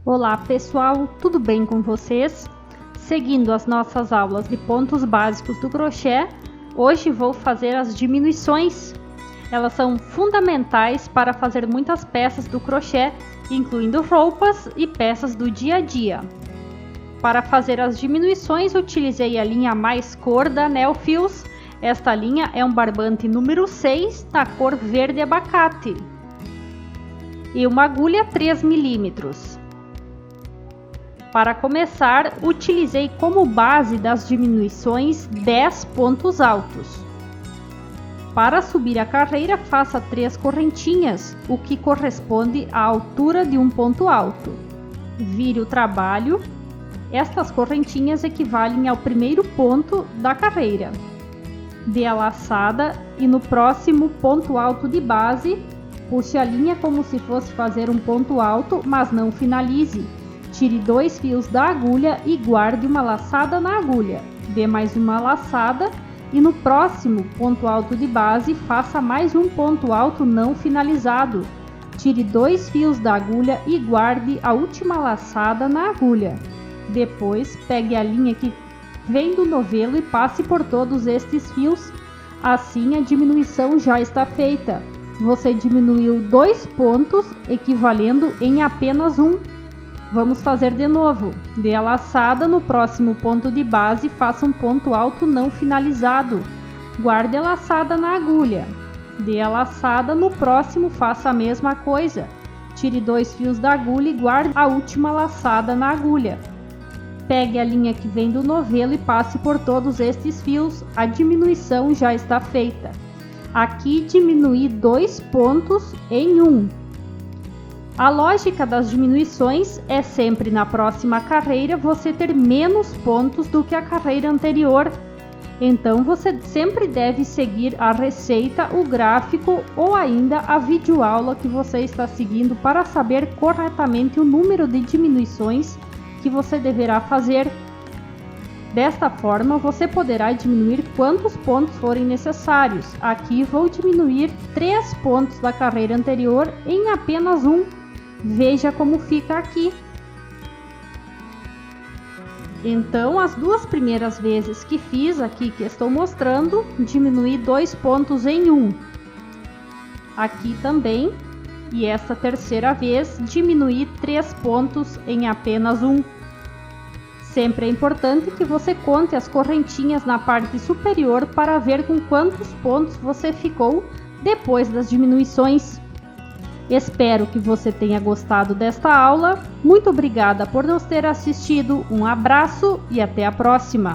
Olá pessoal, tudo bem com vocês? Seguindo as nossas aulas de pontos básicos do crochê, hoje vou fazer as diminuições. Elas são fundamentais para fazer muitas peças do crochê, incluindo roupas e peças do dia a dia. Para fazer as diminuições, utilizei a linha mais cor da Neofios. Esta linha é um barbante número 6 na cor verde abacate e uma agulha 3 milímetros. Para começar, utilizei como base das diminuições 10 pontos altos. Para subir a carreira, faça 3 correntinhas, o que corresponde à altura de um ponto alto. Vire o trabalho. Estas correntinhas equivalem ao primeiro ponto da carreira. Dê a laçada e no próximo ponto alto de base, puxe a linha como se fosse fazer um ponto alto, mas não finalize. Tire 2 fios da agulha e guarde uma laçada na agulha. Dê mais uma laçada e no próximo ponto alto de base, faça mais um ponto alto não finalizado. Tire 2 fios da agulha e guarde a última laçada na agulha. Depois, pegue a linha que vem do novelo e passe por todos estes fios. Assim, a diminuição já está feita. Você diminuiu 2 pontos, equivalendo em apenas um. Vamos fazer de novo. Dê a laçada no próximo ponto de base e faça um ponto alto não finalizado. Guarde a laçada na agulha. Dê a laçada no próximo, faça a mesma coisa. Tire 2 fios da agulha e guarde a última laçada na agulha. Pegue a linha que vem do novelo e passe por todos estes fios. A diminuição já está feita. Aqui diminui 2 pontos em 1. A lógica das diminuições é sempre na próxima carreira você ter menos pontos do que a carreira anterior. Então você sempre deve seguir a receita, o gráfico ou ainda a videoaula que você está seguindo para saber corretamente o número de diminuições que você deverá fazer. Desta forma, você poderá diminuir quantos pontos forem necessários. Aqui vou diminuir 3 pontos da carreira anterior em apenas um. Veja como fica aqui. Então, as 2 primeiras vezes que fiz aqui, que estou mostrando, diminuí 2 pontos em 1. Aqui também. E esta terceira vez, diminuí 3 pontos em apenas 1. Sempre é importante que você conte as correntinhas na parte superior para ver com quantos pontos você ficou depois das diminuições. Espero que você tenha gostado desta aula. Muito obrigada por nos ter assistido. Um abraço e até a próxima!